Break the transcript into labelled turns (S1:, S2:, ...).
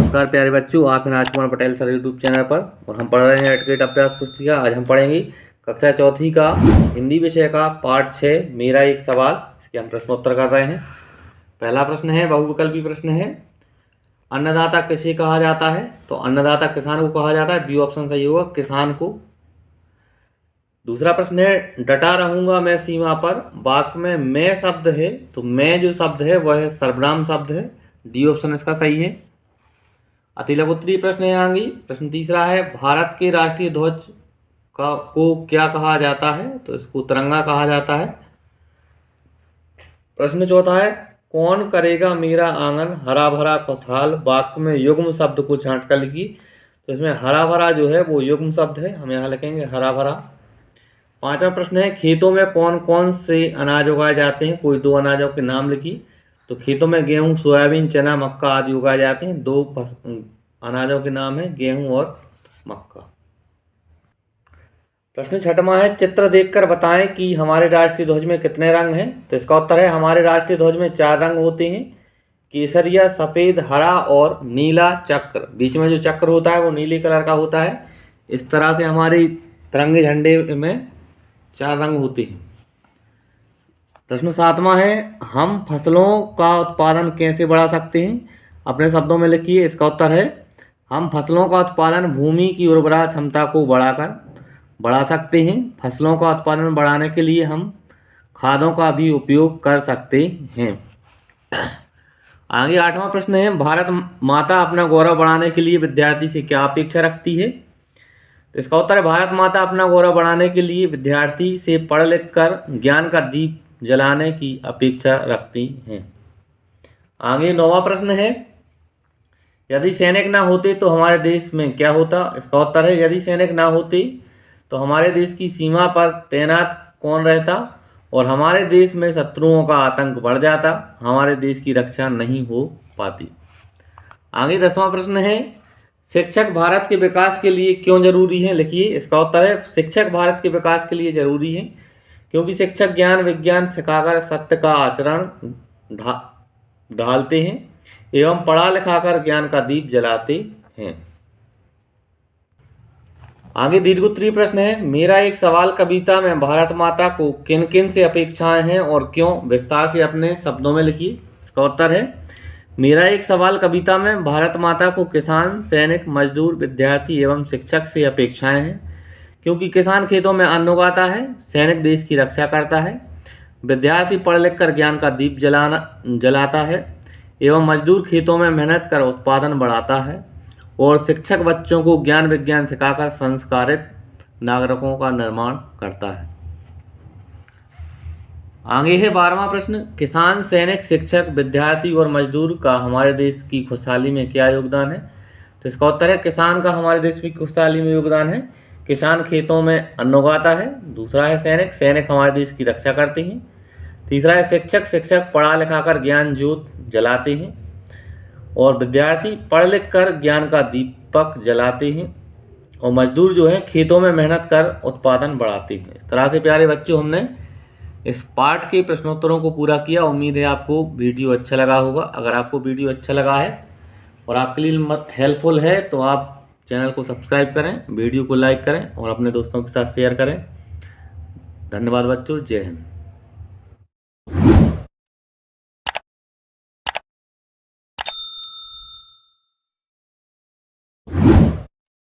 S1: नमस्कार प्यारे बच्चों, आप हैं Rajkumar Patel sir YouTube channel पर और हम पढ़ रहे हैं एडकेट अभ्यास पुस्तिका। आज हम पढ़ेंगे कक्षा चौथी का हिंदी विषय का पाठ 6 मेरा एक सवाल। इसके हम प्रश्नोत्तर कर रहे हैं। पहला प्रश्न है, बहुविकल्पी प्रश्न है, अन्नदाता किसे कहा जाता है? तो अन्नदाता किसान को कहा जाता है। बी ऑप्शन सही होगा, किसान को। दूसरा प्रश्न है, डटा रहूंगा मैं सीमा पर, वाक्य में मैं शब्द है, तो मैं जो शब्द है वह है सर्वनाम शब्द है। डी ऑप्शन इसका सही है। अतिलघु उत्तरीय प्रश्न है आगे। प्रश्न तीसरा है, भारत के राष्ट्रीय ध्वज को क्या कहा जाता है? तो इसको तिरंगा कहा जाता है। प्रश्न चौथा है, कौन करेगा मेरा आंगन हरा भरा खुशहाल, वाक्य में युग्म शब्द को छांट कर लिखिए। तो इसमें हरा भरा जो है वो युग्म शब्द है, हम यहाँ लिखेंगे हरा भरा। पांचवा प्रश्न है, खेतों में कौन कौन से अनाज उगाए जाते हैं? कोई दो अनाजों के नाम लिखिए। तो खेतों में गेहूं, सोयाबीन, चना, मक्का आदि उगाए जाते हैं। दो अनाजों के नाम है गेहूं और मक्का। प्रश्न छठवां है, चित्र देखकर बताएं कि हमारे राष्ट्रीय ध्वज में कितने रंग हैं? तो इसका उत्तर है, हमारे राष्ट्रीय ध्वज में 4 रंग होते हैं, केसरिया, सफेद, हरा और नीला चक्र। बीच में जो चक्र होता है वो नीले कलर का होता है। इस तरह से हमारे तिरंगे झंडे में 4 रंग होते हैं। प्रश्न सातवां है, हम फसलों का उत्पादन कैसे बढ़ा सकते हैं? अपने शब्दों में लिखिए। इसका उत्तर है, हम फसलों का उत्पादन भूमि की उर्वरा क्षमता को बढ़ा सकते हैं। फसलों का उत्पादन बढ़ाने के लिए हम खादों का भी उपयोग कर सकते हैं। आगे 8वां प्रश्न है, भारत माता अपना गौरव बढ़ाने के लिए विद्यार्थी से क्या अपेक्षा रखती है? इसका उत्तर है, भारत माता अपना गौरव बढ़ाने के लिए विद्यार्थी से पढ़ लिख कर ज्ञान का दीप जलाने की अपेक्षा रखती हैं। आगे 9वां प्रश्न है, यदि सैनिक ना होते तो हमारे देश में क्या होता? इसका उत्तर है, यदि सैनिक ना होते तो हमारे देश की सीमा पर तैनात कौन रहता और हमारे देश में शत्रुओं का आतंक बढ़ जाता, हमारे देश की रक्षा नहीं हो पाती। आगे 10वां प्रश्न है, शिक्षक भारत के विकास के लिए क्यों जरूरी है? लिखिए। इसका उत्तर है, शिक्षक भारत के विकास के लिए जरूरी है क्योंकि शिक्षक ज्ञान विज्ञान सिखाकर सत्य का आचरण ढालते हैं एवं पढ़ा लिखाकर ज्ञान का दीप जलाते हैं। आगे दीर्घोत्तरीय प्रश्न है, मेरा एक सवाल कविता में भारत माता को किन किन से अपेक्षाएं हैं और क्यों? विस्तार से अपने शब्दों में लिखिए। इसका उत्तर है, मेरा एक सवाल कविता में भारत माता को किसान, सैनिक, मजदूर, विद्यार्थी एवं शिक्षक से अपेक्षाएं हैं क्योंकि किसान खेतों में अन्न उगाता है, सैनिक देश की रक्षा करता है, विद्यार्थी पढ़ लिख कर ज्ञान का दीप जलाता है एवं मजदूर खेतों में मेहनत कर उत्पादन बढ़ाता है और शिक्षक बच्चों को ज्ञान विज्ञान सिखाकर संस्कारित नागरिकों का निर्माण करता है। आगे है 12वां प्रश्न, किसान, सैनिक, शिक्षक, विद्यार्थी और मजदूर का हमारे देश की खुशहाली में क्या योगदान है? तो इसका उत्तर है, किसान का हमारे देश की खुशहाली में योगदान है। किसान खेतों में अन्न उगाता है। दूसरा है सैनिक, सैनिक हमारे देश की रक्षा करते हैं। तीसरा है शिक्षक, शिक्षक पढ़ा लिखा कर ज्ञान ज्योत जलाते हैं और विद्यार्थी पढ़ लिख कर ज्ञान का दीपक जलाते हैं और मजदूर जो है खेतों में मेहनत कर उत्पादन बढ़ाते हैं। इस तरह से प्यारे बच्चों हमने इस पाठ के प्रश्नोत्तरों को पूरा किया। उम्मीद है आपको वीडियो अच्छा लगा होगा। अगर आपको वीडियो अच्छा लगा है और आपके लिए हेल्पफुल है तो आप चैनल को सब्सक्राइब करें, वीडियो को लाइक करें और अपने दोस्तों के साथ शेयर करें। धन्यवाद बच्चों, जय हिंद।